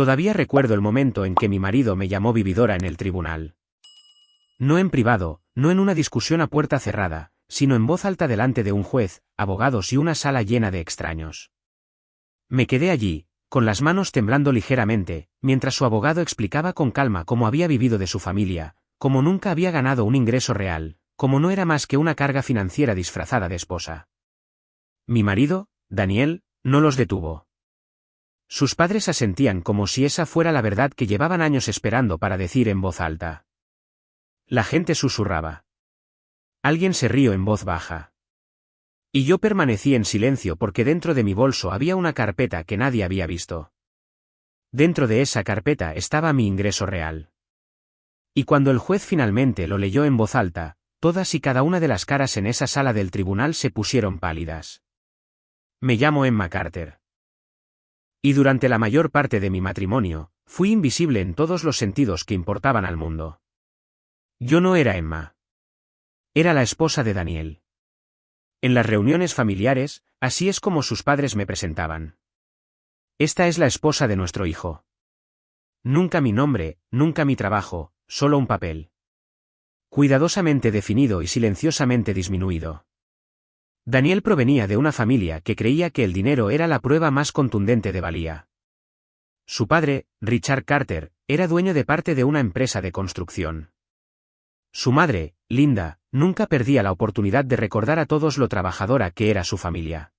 Todavía recuerdo el momento en que mi marido me llamó vividora en el tribunal. No en privado, no en una discusión a puerta cerrada, sino en voz alta delante de un juez, abogados y una sala llena de extraños. Me quedé allí, con las manos temblando ligeramente, mientras su abogado explicaba con calma cómo había vivido de su familia, cómo nunca había ganado un ingreso real, cómo no era más que una carga financiera disfrazada de esposa. Mi marido, Daniel, no los detuvo. Sus padres asentían como si esa fuera la verdad que llevaban años esperando para decir en voz alta. La gente susurraba. Alguien se rió en voz baja. Y yo permanecí en silencio porque dentro de mi bolso había una carpeta que nadie había visto. Dentro de esa carpeta estaba mi ingreso real. Y cuando el juez finalmente lo leyó en voz alta, todas y cada una de las caras en esa sala del tribunal se pusieron pálidas. Me llamo Emma Carter. Y durante la mayor parte de mi matrimonio, fui invisible en todos los sentidos que importaban al mundo. Yo no era Emma. Era la esposa de Daniel. En las reuniones familiares, así es como sus padres me presentaban. Esta es la esposa de nuestro hijo. Nunca mi nombre, nunca mi trabajo, solo un papel. Cuidadosamente definido y silenciosamente disminuido. Daniel provenía de una familia que creía que el dinero era la prueba más contundente de valía. Su padre, Richard Carter, era dueño de parte de una empresa de construcción. Su madre, Linda, nunca perdía la oportunidad de recordar a todos lo trabajadora que era su familia.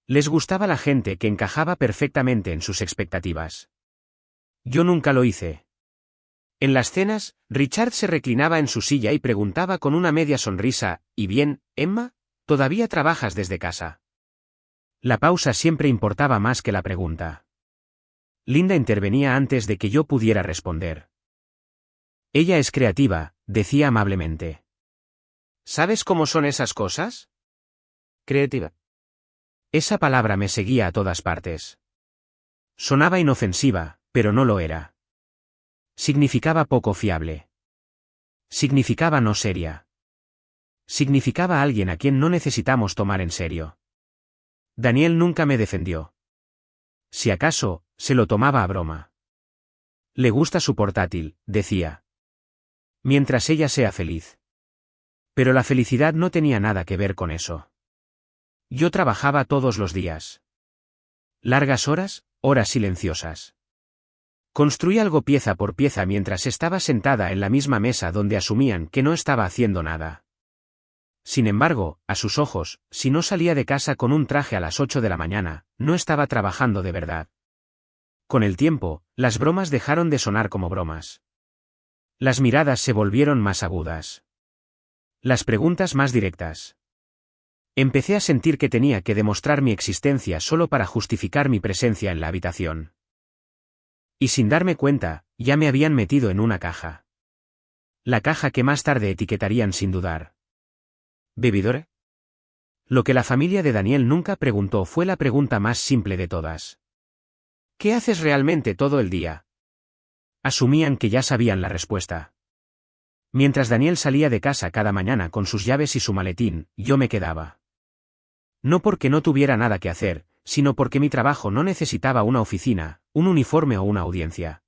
Les gustaba la gente que encajaba perfectamente en sus expectativas. Yo nunca lo hice. En las cenas, Richard se reclinaba en su silla y preguntaba con una media sonrisa, ¿y bien, Emma? ¿Todavía trabajas desde casa? La pausa siempre importaba más que la pregunta. Linda intervenía antes de que yo pudiera responder. Ella es creativa, decía amablemente. ¿Sabes cómo son esas cosas? Creativa. Esa palabra me seguía a todas partes. Sonaba inofensiva, pero no lo era. Significaba poco fiable. Significaba no seria. Significaba alguien a quien no necesitamos tomar en serio. Daniel nunca me defendió. Si acaso, se lo tomaba a broma. Le gusta su portátil, decía. Mientras ella sea feliz. Pero la felicidad no tenía nada que ver con eso. Yo trabajaba todos los días. Largas horas, horas silenciosas. Construí algo pieza por pieza mientras estaba sentada en la misma mesa donde asumían que no estaba haciendo nada. Sin embargo, a sus ojos, si no salía de casa con un traje a las 8 de la mañana, no estaba trabajando de verdad. Con el tiempo, las bromas dejaron de sonar como bromas. Las miradas se volvieron más agudas. Las preguntas más directas. Empecé a sentir que tenía que demostrar mi existencia solo para justificar mi presencia en la habitación. Y sin darme cuenta, ya me habían metido en una caja. La caja que más tarde etiquetarían sin dudar. ¿Bebidora? Lo que la familia de Daniel nunca preguntó fue la pregunta más simple de todas. ¿Qué haces realmente todo el día? Asumían que ya sabían la respuesta. Mientras Daniel salía de casa cada mañana con sus llaves y su maletín, yo me quedaba. No porque no tuviera nada que hacer, sino porque mi trabajo no necesitaba una oficina, un uniforme o una audiencia.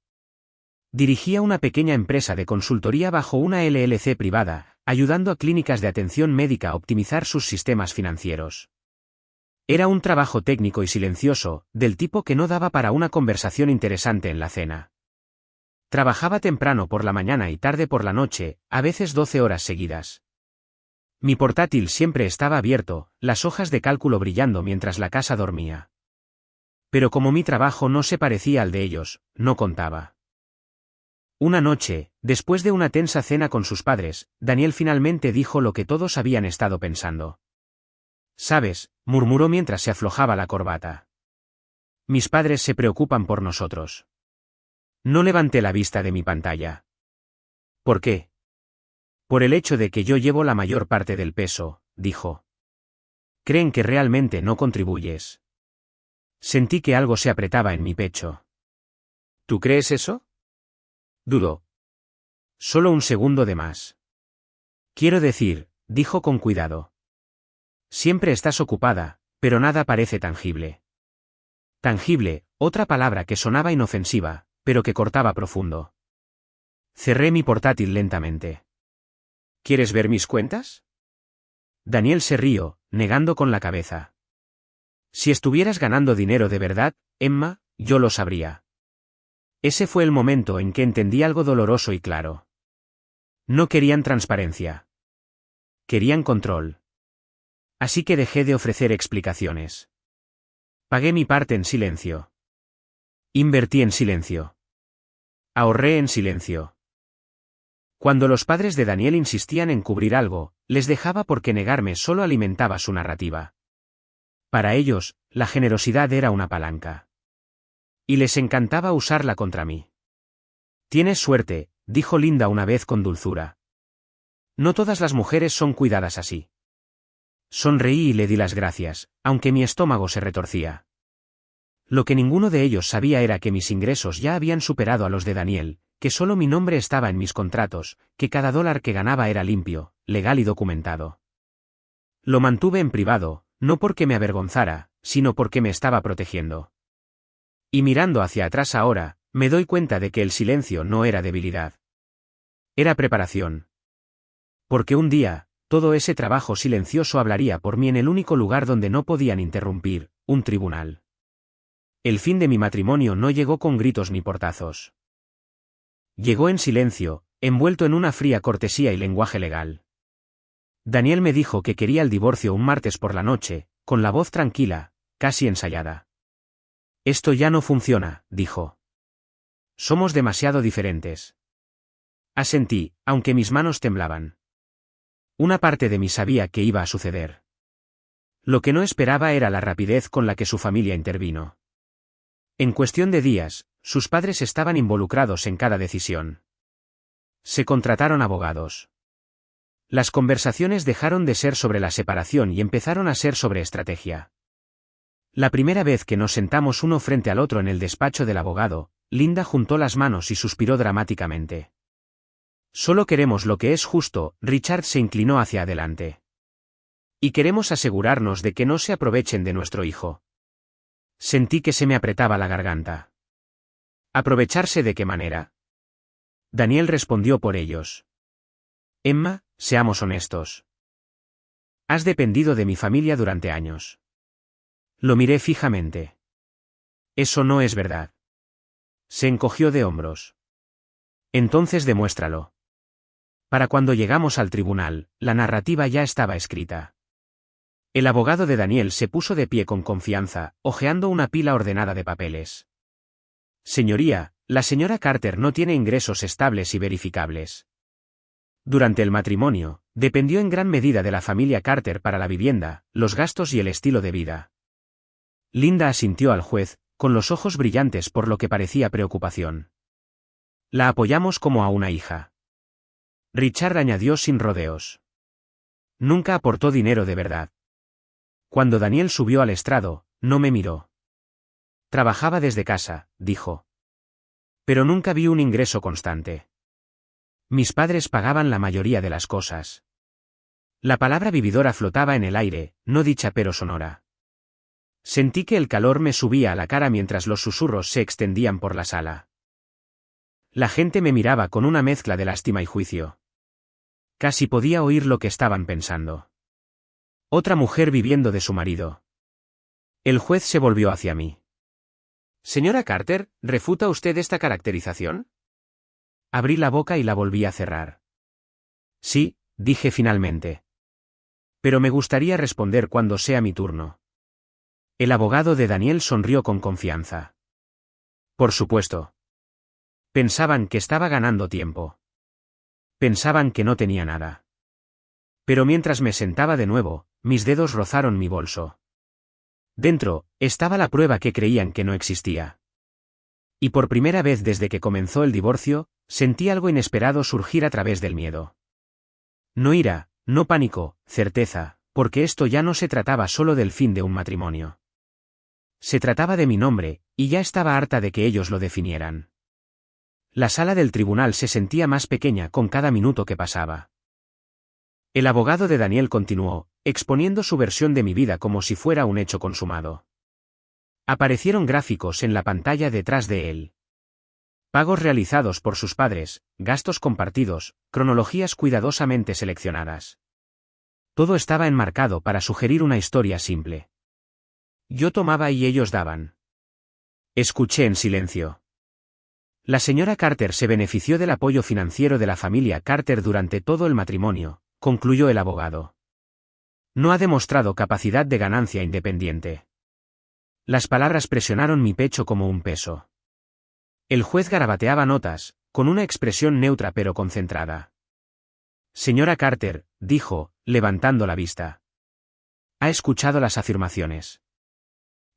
Dirigía una pequeña empresa de consultoría bajo una LLC privada, ayudando a clínicas de atención médica a optimizar sus sistemas financieros. Era un trabajo técnico y silencioso, del tipo que no daba para una conversación interesante en la cena. Trabajaba temprano por la mañana y tarde por la noche, a veces 12 horas seguidas. Mi portátil siempre estaba abierto, las hojas de cálculo brillando mientras la casa dormía. Pero como mi trabajo no se parecía al de ellos, no contaba. Una noche, después de una tensa cena con sus padres, Daniel finalmente dijo lo que todos habían estado pensando. «¿Sabes?», murmuró mientras se aflojaba la corbata. «Mis padres se preocupan por nosotros». No levanté la vista de mi pantalla. «¿Por qué?». «Por el hecho de que yo llevo la mayor parte del peso», dijo. «Creen que realmente no contribuyes». Sentí que algo se apretaba en mi pecho. «¿Tú crees eso?». Dudó. Solo un segundo de más. «Quiero decir», dijo con cuidado. «Siempre estás ocupada, pero nada parece tangible». Tangible, otra palabra que sonaba inofensiva, pero que cortaba profundo. Cerré mi portátil lentamente. ¿Quieres ver mis cuentas? Daniel se rió, negando con la cabeza. Si estuvieras ganando dinero de verdad, Emma, yo lo sabría. Ese fue el momento en que entendí algo doloroso y claro. No querían transparencia. Querían control. Así que dejé de ofrecer explicaciones. Pagué mi parte en silencio. Invertí en silencio. Ahorré en silencio. Cuando los padres de Daniel insistían en cubrir algo, les dejaba porque negarme solo alimentaba su narrativa. Para ellos, la generosidad era una palanca. Y les encantaba usarla contra mí. Tienes suerte, dijo Linda una vez con dulzura. No todas las mujeres son cuidadas así. Sonreí y le di las gracias, aunque mi estómago se retorcía. Lo que ninguno de ellos sabía era que mis ingresos ya habían superado a los de Daniel, que solo mi nombre estaba en mis contratos, que cada dólar que ganaba era limpio, legal y documentado. Lo mantuve en privado, no porque me avergonzara, sino porque me estaba protegiendo. Y mirando hacia atrás ahora, me doy cuenta de que el silencio no era debilidad. Era preparación. Porque un día, todo ese trabajo silencioso hablaría por mí en el único lugar donde no podían interrumpir, un tribunal. El fin de mi matrimonio no llegó con gritos ni portazos. Llegó en silencio, envuelto en una fría cortesía y lenguaje legal. Daniel me dijo que quería el divorcio un martes por la noche, con la voz tranquila, casi ensayada. Esto ya no funciona, dijo. Somos demasiado diferentes. Asentí, aunque mis manos temblaban. Una parte de mí sabía que iba a suceder. Lo que no esperaba era la rapidez con la que su familia intervino. En cuestión de días, sus padres estaban involucrados en cada decisión. Se contrataron abogados. Las conversaciones dejaron de ser sobre la separación y empezaron a ser sobre estrategia. La primera vez que nos sentamos uno frente al otro en el despacho del abogado, Linda juntó las manos y suspiró dramáticamente. Solo queremos lo que es justo, Richard se inclinó hacia adelante. Y queremos asegurarnos de que no se aprovechen de nuestro hijo. Sentí que se me apretaba la garganta. ¿Aprovecharse de qué manera? Daniel respondió por ellos. Emma, seamos honestos. Has dependido de mi familia durante años. Lo miré fijamente. Eso no es verdad. Se encogió de hombros. Entonces demuéstralo. Para cuando llegamos al tribunal, la narrativa ya estaba escrita. El abogado de Daniel se puso de pie con confianza, hojeando una pila ordenada de papeles. Señoría, la señora Carter no tiene ingresos estables y verificables. Durante el matrimonio, dependió en gran medida de la familia Carter para la vivienda, los gastos y el estilo de vida. Linda asintió al juez, con los ojos brillantes por lo que parecía preocupación. La apoyamos como a una hija. Richard añadió sin rodeos. Nunca aportó dinero de verdad. Cuando Daniel subió al estrado, no me miró. Trabajaba desde casa, dijo. Pero nunca vi un ingreso constante. Mis padres pagaban la mayoría de las cosas. La palabra vividora flotaba en el aire, no dicha pero sonora. Sentí que el calor me subía a la cara mientras los susurros se extendían por la sala. La gente me miraba con una mezcla de lástima y juicio. Casi podía oír lo que estaban pensando. Otra mujer viviendo de su marido. El juez se volvió hacia mí. Señora Carter, ¿refuta usted esta caracterización? Abrí la boca y la volví a cerrar. Sí, dije finalmente. Pero me gustaría responder cuando sea mi turno. El abogado de Daniel sonrió con confianza. Por supuesto. Pensaban que estaba ganando tiempo. Pensaban que no tenía nada. Pero mientras me sentaba de nuevo, mis dedos rozaron mi bolso. Dentro, estaba la prueba que creían que no existía. Y por primera vez desde que comenzó el divorcio, sentí algo inesperado surgir a través del miedo. No ira, no pánico, certeza, porque esto ya no se trataba solo del fin de un matrimonio. Se trataba de mi nombre, y ya estaba harta de que ellos lo definieran. La sala del tribunal se sentía más pequeña con cada minuto que pasaba. El abogado de Daniel continuó, exponiendo su versión de mi vida como si fuera un hecho consumado. Aparecieron gráficos en la pantalla detrás de él. Pagos realizados por sus padres, gastos compartidos, cronologías cuidadosamente seleccionadas. Todo estaba enmarcado para sugerir una historia simple. Yo tomaba y ellos daban. Escuché en silencio. La señora Carter se benefició del apoyo financiero de la familia Carter durante todo el matrimonio, concluyó el abogado. No ha demostrado capacidad de ganancia independiente. Las palabras presionaron mi pecho como un peso. El juez garabateaba notas, con una expresión neutra pero concentrada. Señora Carter, dijo, levantando la vista. ¿Ha escuchado las afirmaciones?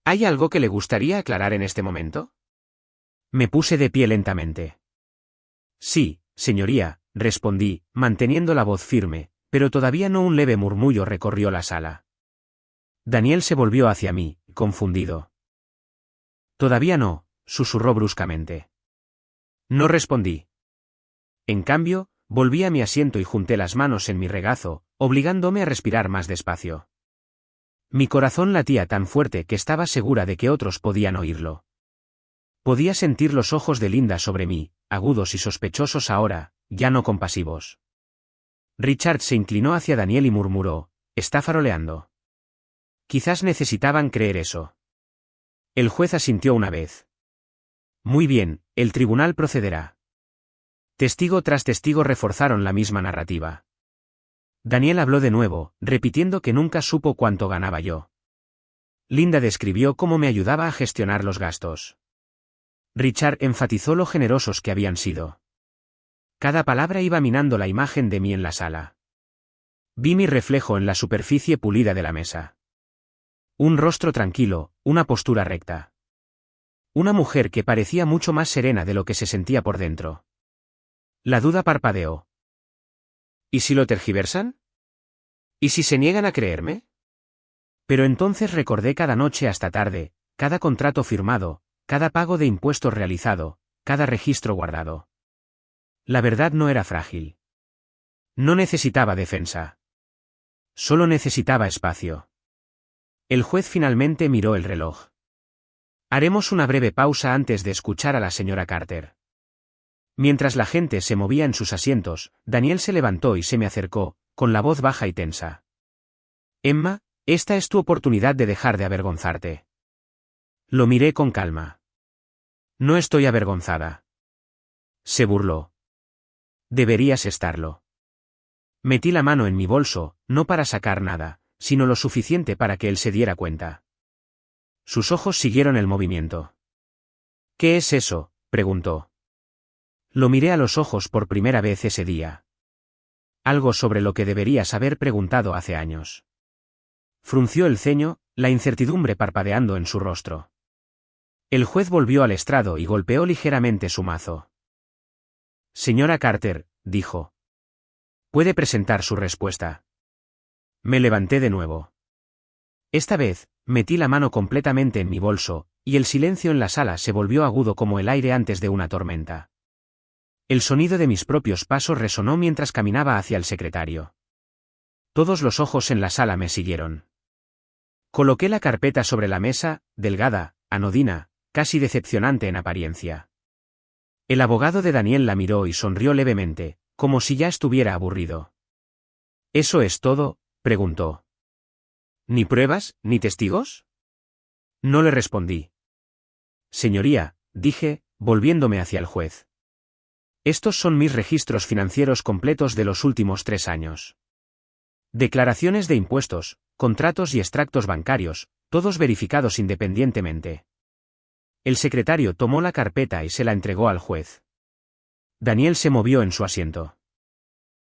¿Hay algo que le gustaría aclarar en este momento? Me puse de pie lentamente. Sí, señoría, respondí, manteniendo la voz firme, pero todavía no. Un leve murmullo recorrió la sala. Daniel se volvió hacia mí, confundido. Todavía no, susurró bruscamente. No respondí. En cambio, volví a mi asiento y junté las manos en mi regazo, obligándome a respirar más despacio. Mi corazón latía tan fuerte que estaba segura de que otros podían oírlo. Podía sentir los ojos de Linda sobre mí, agudos y sospechosos ahora, ya no compasivos. Richard se inclinó hacia Daniel y murmuró, «Está faroleando». Quizás necesitaban creer eso. El juez asintió una vez. Muy bien, el tribunal procederá. Testigo tras testigo reforzaron la misma narrativa. Daniel habló de nuevo, repitiendo que nunca supo cuánto ganaba yo. Linda describió cómo me ayudaba a gestionar los gastos. Richard enfatizó lo generosos que habían sido. Cada palabra iba minando la imagen de mí en la sala. Vi mi reflejo en la superficie pulida de la mesa. Un rostro tranquilo, una postura recta. Una mujer que parecía mucho más serena de lo que se sentía por dentro. La duda parpadeó. ¿Y si lo tergiversan? ¿Y si se niegan a creerme? Pero entonces recordé cada noche hasta tarde, cada contrato firmado, cada pago de impuestos realizado, cada registro guardado. La verdad no era frágil. No necesitaba defensa. Solo necesitaba espacio. El juez finalmente miró el reloj. Haremos una breve pausa antes de escuchar a la señora Carter. Mientras la gente se movía en sus asientos, Daniel se levantó y se me acercó, con la voz baja y tensa. Emma, esta es tu oportunidad de dejar de avergonzarte. Lo miré con calma. No estoy avergonzada. Se burló. Deberías estarlo. Metí la mano en mi bolso, no para sacar nada, sino lo suficiente para que él se diera cuenta. Sus ojos siguieron el movimiento. ¿Qué es eso?, preguntó. Lo miré a los ojos por primera vez ese día. Algo sobre lo que deberías haber preguntado hace años. Frunció el ceño, la incertidumbre parpadeando en su rostro. El juez volvió al estrado y golpeó ligeramente su mazo. Señora Carter, dijo. Puede presentar su respuesta. Me levanté de nuevo. Esta vez, metí la mano completamente en mi bolso, y el silencio en la sala se volvió agudo como el aire antes de una tormenta. El sonido de mis propios pasos resonó mientras caminaba hacia el secretario. Todos los ojos en la sala me siguieron. Coloqué la carpeta sobre la mesa, delgada, anodina, casi decepcionante en apariencia. El abogado de Daniel la miró y sonrió levemente, como si ya estuviera aburrido. ¿Eso es todo?, preguntó. ¿Ni pruebas, ni testigos? No le respondí. Señoría, dije, volviéndome hacia el juez. Estos son mis registros financieros completos de los últimos 3 años. Declaraciones de impuestos, contratos y extractos bancarios, todos verificados independientemente. El secretario tomó la carpeta y se la entregó al juez. Daniel se movió en su asiento.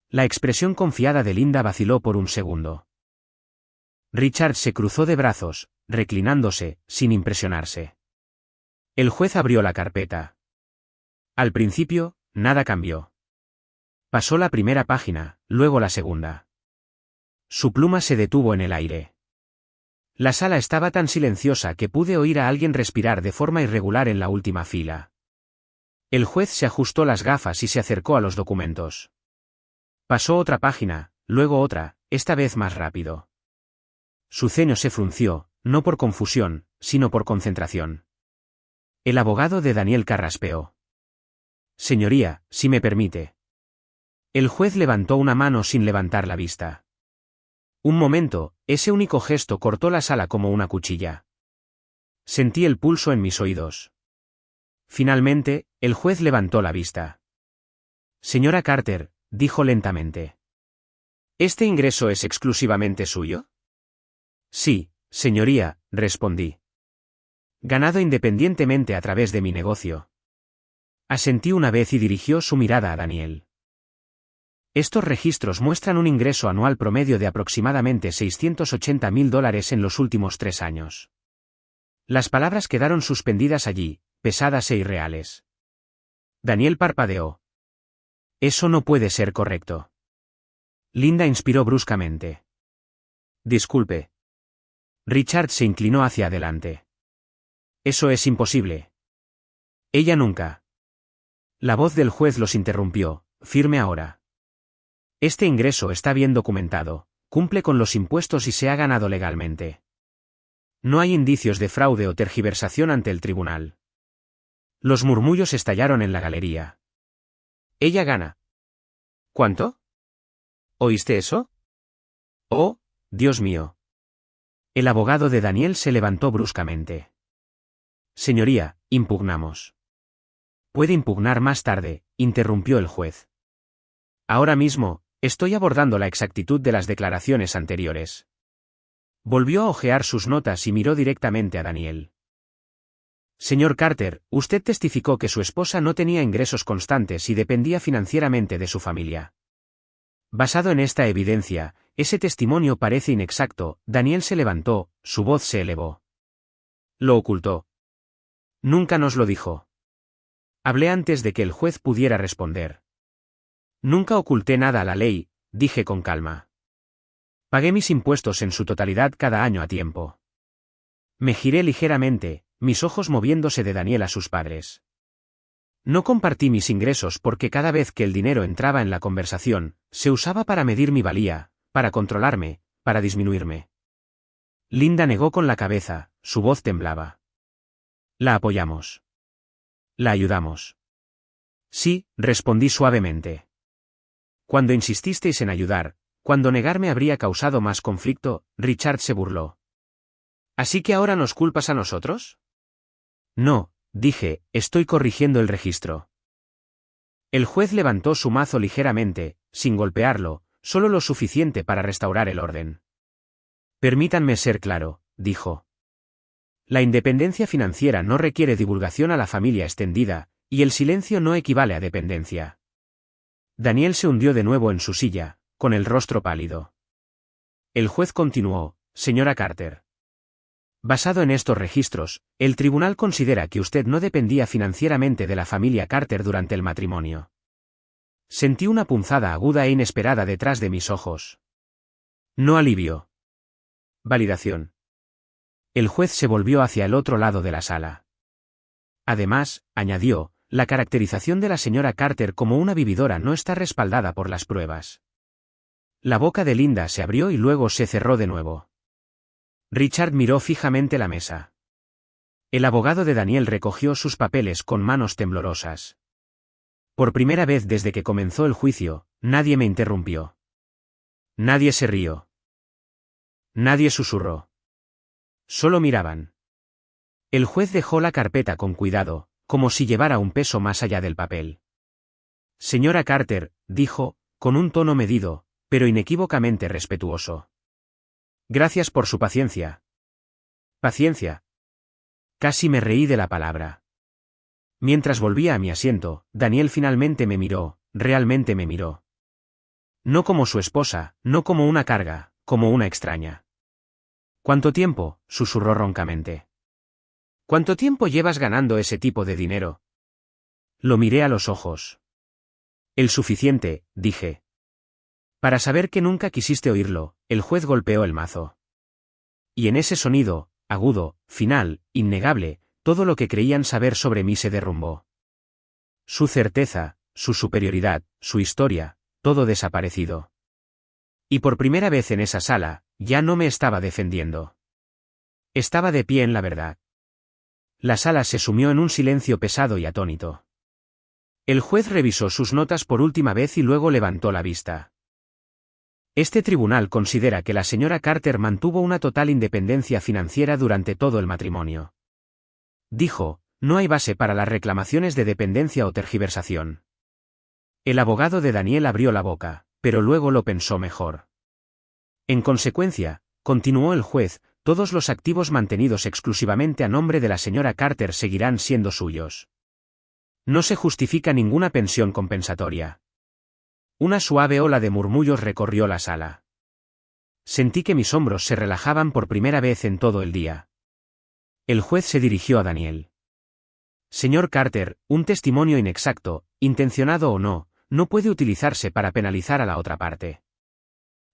La expresión confiada de Linda vaciló por un segundo. Richard se cruzó de brazos, reclinándose, sin impresionarse. El juez abrió la carpeta. Al principio, nada cambió. Pasó la primera página, luego la segunda. Su pluma se detuvo en el aire. La sala estaba tan silenciosa que pude oír a alguien respirar de forma irregular en la última fila. El juez se ajustó las gafas y se acercó a los documentos. Pasó otra página, luego otra, esta vez más rápido. Su ceño se frunció, no por confusión, sino por concentración. El abogado de Daniel carraspeó. Señoría, si me permite. El juez levantó una mano sin levantar la vista. Un momento, ese único gesto cortó la sala como una cuchilla. Sentí el pulso en mis oídos. Finalmente, el juez levantó la vista. Señora Carter, dijo lentamente. ¿Este ingreso es exclusivamente suyo? Sí, señoría, respondí. Ganado independientemente a través de mi negocio. Asentí una vez y dirigió su mirada a Daniel. Estos registros muestran un ingreso anual promedio de aproximadamente $680.000 en los últimos 3 años. Las palabras quedaron suspendidas allí, pesadas e irreales. Daniel parpadeó. Eso no puede ser correcto. Linda inspiró bruscamente. Disculpe. Richard se inclinó hacia adelante. Eso es imposible. Ella nunca. La voz del juez los interrumpió, firme ahora. Este ingreso está bien documentado, cumple con los impuestos y se ha ganado legalmente. No hay indicios de fraude o tergiversación ante el tribunal. Los murmullos estallaron en la galería. Ella gana. ¿Cuánto? ¿Oíste eso? Oh, Dios mío. El abogado de Daniel se levantó bruscamente. Señoría, impugnamos. Puede impugnar más tarde, interrumpió el juez. Ahora mismo, estoy abordando la exactitud de las declaraciones anteriores. Volvió a hojear sus notas y miró directamente a Daniel. Señor Carter, usted testificó que su esposa no tenía ingresos constantes y dependía financieramente de su familia. Basado en esta evidencia, ese testimonio parece inexacto. Daniel se levantó, su voz se elevó. Lo ocultó. Nunca nos lo dijo. Hablé antes de que el juez pudiera responder. Nunca oculté nada a la ley, dije con calma. Pagué mis impuestos en su totalidad cada año a tiempo. Me giré ligeramente, mis ojos moviéndose de Daniel a sus padres. No compartí mis ingresos porque cada vez que el dinero entraba en la conversación, se usaba para medir mi valía, para controlarme, para disminuirme. Linda negó con la cabeza, su voz temblaba. La apoyamos. La ayudamos. Sí, respondí suavemente. Cuando insististeis en ayudar, cuando negarme habría causado más conflicto, Richard se burló. ¿Así que ahora nos culpas a nosotros? No, dije, estoy corrigiendo el registro. El juez levantó su mazo ligeramente, sin golpearlo, solo lo suficiente para restaurar el orden. Permítanme ser claro, dijo. La independencia financiera no requiere divulgación a la familia extendida, y el silencio no equivale a dependencia. Daniel se hundió de nuevo en su silla, con el rostro pálido. El juez continuó, señora Carter. Basado en estos registros, el tribunal considera que usted no dependía financieramente de la familia Carter durante el matrimonio. Sentí una punzada aguda e inesperada detrás de mis ojos. No alivio. Validación. El juez se volvió hacia el otro lado de la sala. Además, añadió, la caracterización de la señora Carter como una vividora no está respaldada por las pruebas. La boca de Linda se abrió y luego se cerró de nuevo. Richard miró fijamente la mesa. El abogado de Daniel recogió sus papeles con manos temblorosas. Por primera vez desde que comenzó el juicio, nadie me interrumpió. Nadie se rió. Nadie susurró. Solo miraban. El juez dejó la carpeta con cuidado, como si llevara un peso más allá del papel. Señora Carter, dijo, con un tono medido, pero inequívocamente respetuoso. Gracias por su paciencia. ¿Paciencia? Casi me reí de la palabra. Mientras volvía a mi asiento, Daniel finalmente me miró, realmente me miró. No como su esposa, no como una carga, como una extraña. ¿Cuánto tiempo?, susurró roncamente. ¿Cuánto tiempo llevas ganando ese tipo de dinero? Lo miré a los ojos. El suficiente, dije. Para saber que nunca quisiste oírlo, el juez golpeó el mazo. Y en ese sonido, agudo, final, innegable, todo lo que creían saber sobre mí se derrumbó. Su certeza, su superioridad, su historia, todo desaparecido. Y por primera vez en esa sala, ya no me estaba defendiendo. Estaba de pie en la verdad. La sala se sumió en un silencio pesado y atónito. El juez revisó sus notas por última vez y luego levantó la vista. Este tribunal considera que la señora Carter mantuvo una total independencia financiera durante todo el matrimonio. Dijo, no hay base para las reclamaciones de dependencia o tergiversación. El abogado de Daniel abrió la boca, pero luego lo pensó mejor. En consecuencia, continuó el juez, todos los activos mantenidos exclusivamente a nombre de la señora Carter seguirán siendo suyos. No se justifica ninguna pensión compensatoria. Una suave ola de murmullos recorrió la sala. Sentí que mis hombros se relajaban por primera vez en todo el día. El juez se dirigió a Daniel. Señor Carter, un testimonio inexacto, intencionado o no, no puede utilizarse para penalizar a la otra parte.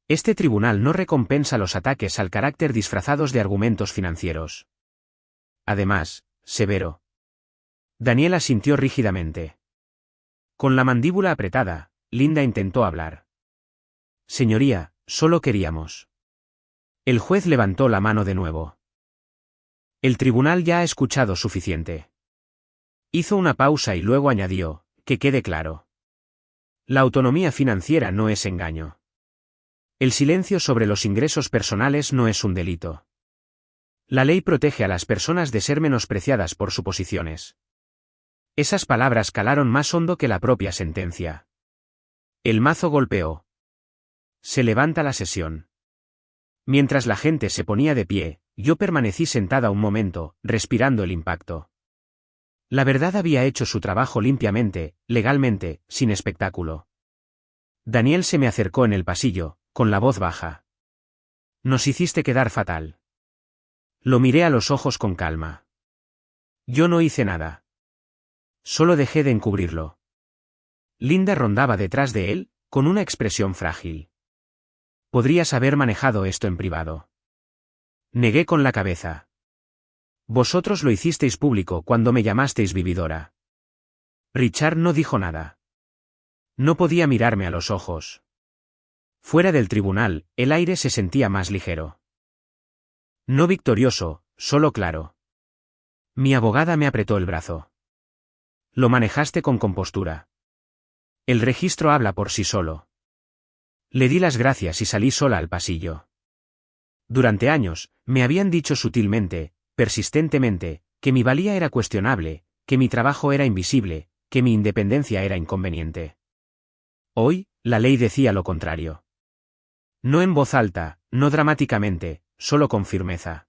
Este tribunal no recompensa los ataques al carácter disfrazados de argumentos financieros. Además, severo. Daniel asintió rígidamente. Con la mandíbula apretada, Linda intentó hablar. Señoría, solo queríamos. El juez levantó la mano de nuevo. El tribunal ya ha escuchado suficiente. Hizo una pausa y luego añadió, que quede claro. La autonomía financiera no es engaño. El silencio sobre los ingresos personales no es un delito. La ley protege a las personas de ser menospreciadas por suposiciones. Esas palabras calaron más hondo que la propia sentencia. El mazo golpeó. Se levanta la sesión. Mientras la gente se ponía de pie, yo permanecí sentada un momento, respirando el impacto. La verdad había hecho su trabajo limpiamente, legalmente, sin espectáculo. Daniel se me acercó en el pasillo, con la voz baja. Nos hiciste quedar fatal. Lo miré a los ojos con calma. Yo no hice nada. Solo dejé de encubrirlo. Linda rondaba detrás de él, con una expresión frágil. Podrías haber manejado esto en privado. Negué con la cabeza. Vosotros lo hicisteis público cuando me llamasteis vividora. Richard no dijo nada. No podía mirarme a los ojos. Fuera del tribunal, el aire se sentía más ligero. No victorioso, solo claro. Mi abogada me apretó el brazo. Lo manejaste con compostura. El registro habla por sí solo. Le di las gracias y salí sola al pasillo. Durante años, me habían dicho sutilmente, persistentemente, que mi valía era cuestionable, que mi trabajo era invisible, que mi independencia era inconveniente. Hoy, la ley decía lo contrario. No en voz alta, no dramáticamente, solo con firmeza.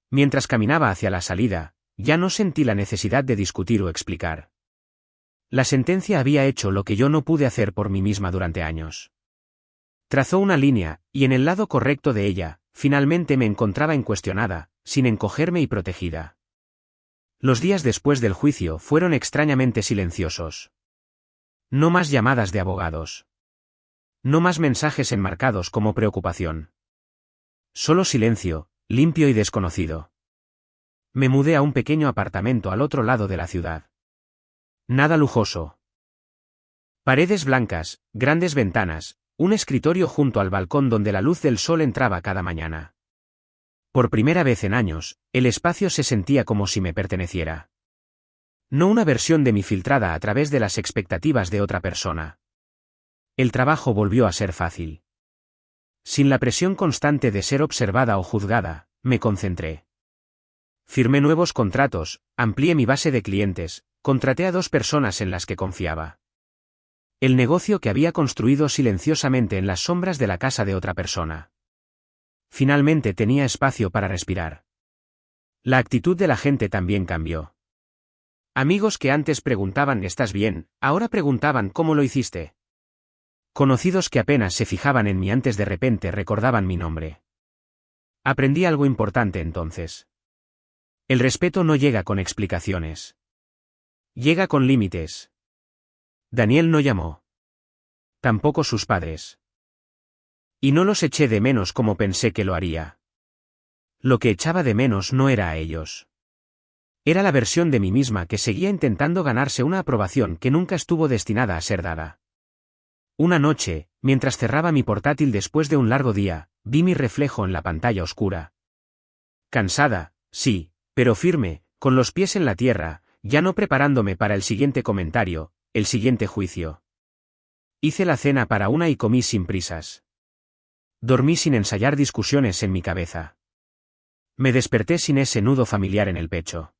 Mientras caminaba hacia la salida, ya no sentí la necesidad de discutir o explicar. La sentencia había hecho lo que yo no pude hacer por mí misma durante años. Trazó una línea, y en el lado correcto de ella, finalmente me encontraba incuestionada, sin encogerme y protegida. Los días después del juicio fueron extrañamente silenciosos. No más llamadas de abogados. No más mensajes enmarcados como preocupación. Solo silencio, limpio y desconocido. Me mudé a un pequeño apartamento al otro lado de la ciudad. Nada lujoso. Paredes blancas, grandes ventanas, un escritorio junto al balcón donde la luz del sol entraba cada mañana. Por primera vez en años, el espacio se sentía como si me perteneciera. No una versión de mí filtrada a través de las expectativas de otra persona. El trabajo volvió a ser fácil. Sin la presión constante de ser observada o juzgada, me concentré. Firmé nuevos contratos, amplié mi base de clientes, contraté a 2 personas en las que confiaba. El negocio que había construido silenciosamente en las sombras de la casa de otra persona. Finalmente tenía espacio para respirar. La actitud de la gente también cambió. Amigos que antes preguntaban ¿estás bien?, ahora preguntaban ¿cómo lo hiciste? Conocidos que apenas se fijaban en mí antes de repente recordaban mi nombre. Aprendí algo importante entonces. El respeto no llega con explicaciones. Llega con límites. Daniel no llamó. Tampoco sus padres. Y no los eché de menos como pensé que lo haría. Lo que echaba de menos no era a ellos. Era la versión de mí misma que seguía intentando ganarse una aprobación que nunca estuvo destinada a ser dada. Una noche, mientras cerraba mi portátil después de un largo día, vi mi reflejo en la pantalla oscura. Cansada, sí, pero firme, con los pies en la tierra, ya no preparándome para el siguiente comentario, el siguiente juicio. Hice la cena para una y comí sin prisas. Dormí sin ensayar discusiones en mi cabeza. Me desperté sin ese nudo familiar en el pecho.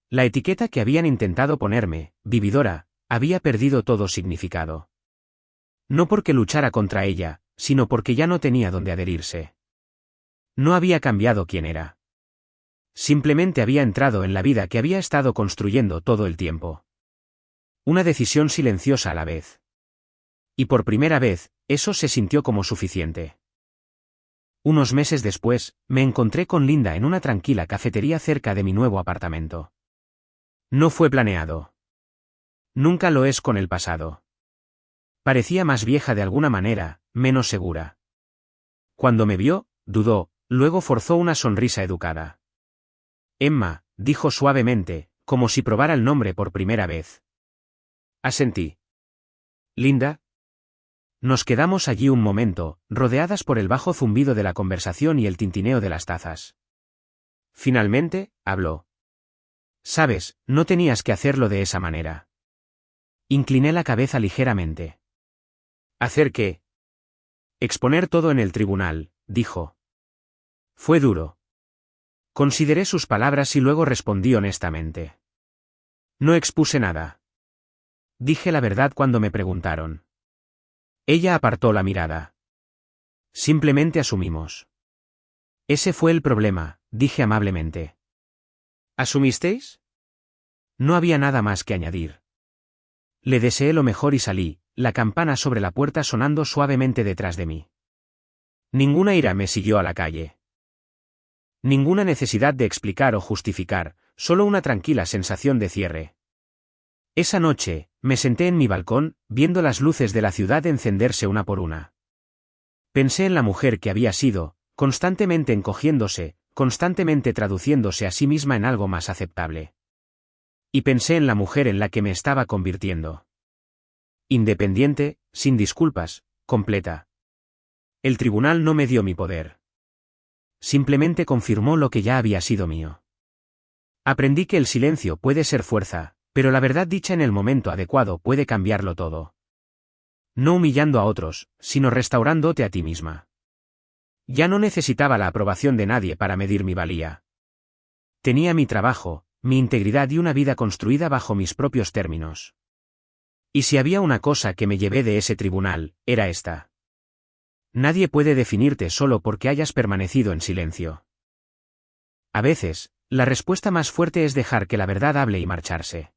La etiqueta que habían intentado ponerme, vividora, había perdido todo significado. No porque luchara contra ella, sino porque ya no tenía dónde adherirse. No había cambiado quién era. Simplemente había entrado en la vida que había estado construyendo todo el tiempo. Una decisión silenciosa a la vez. Y por primera vez, eso se sintió como suficiente. Unos meses después, me encontré con Linda en una tranquila cafetería cerca de mi nuevo apartamento. No fue planeado. Nunca lo es con el pasado. Parecía más vieja de alguna manera, menos segura. Cuando me vio, dudó, luego forzó una sonrisa educada. Emma, dijo suavemente, como si probara el nombre por primera vez. Asentí. Linda. Nos quedamos allí un momento, rodeadas por el bajo zumbido de la conversación y el tintineo de las tazas. Finalmente, habló. Sabes, no tenías que hacerlo de esa manera. Incliné la cabeza ligeramente. ¿Hacer qué? Exponer todo en el tribunal, dijo. Fue duro. Consideré sus palabras y luego respondí honestamente. No expuse nada. Dije la verdad cuando me preguntaron. Ella apartó la mirada. Simplemente asumimos. Ese fue el problema, dije amablemente. ¿Asumisteis? No había nada más que añadir. Le deseé lo mejor y salí, la campana sobre la puerta sonando suavemente detrás de mí. Ninguna ira me siguió a la calle. Ninguna necesidad de explicar o justificar, solo una tranquila sensación de cierre. Esa noche, me senté en mi balcón, viendo las luces de la ciudad encenderse una por una. Pensé en la mujer que había sido, constantemente encogiéndose, constantemente traduciéndose a sí misma en algo más aceptable. Y pensé en la mujer en la que me estaba convirtiendo. Independiente, sin disculpas, completa. El tribunal no me dio mi poder. Simplemente confirmó lo que ya había sido mío. Aprendí que el silencio puede ser fuerza, pero la verdad dicha en el momento adecuado puede cambiarlo todo. No humillando a otros, sino restaurándote a ti misma. Ya no necesitaba la aprobación de nadie para medir mi valía. Tenía mi trabajo, mi integridad y una vida construida bajo mis propios términos. Y si había una cosa que me llevé de ese tribunal, era esta. Nadie puede definirte solo porque hayas permanecido en silencio. A veces, la respuesta más fuerte es dejar que la verdad hable y marcharse.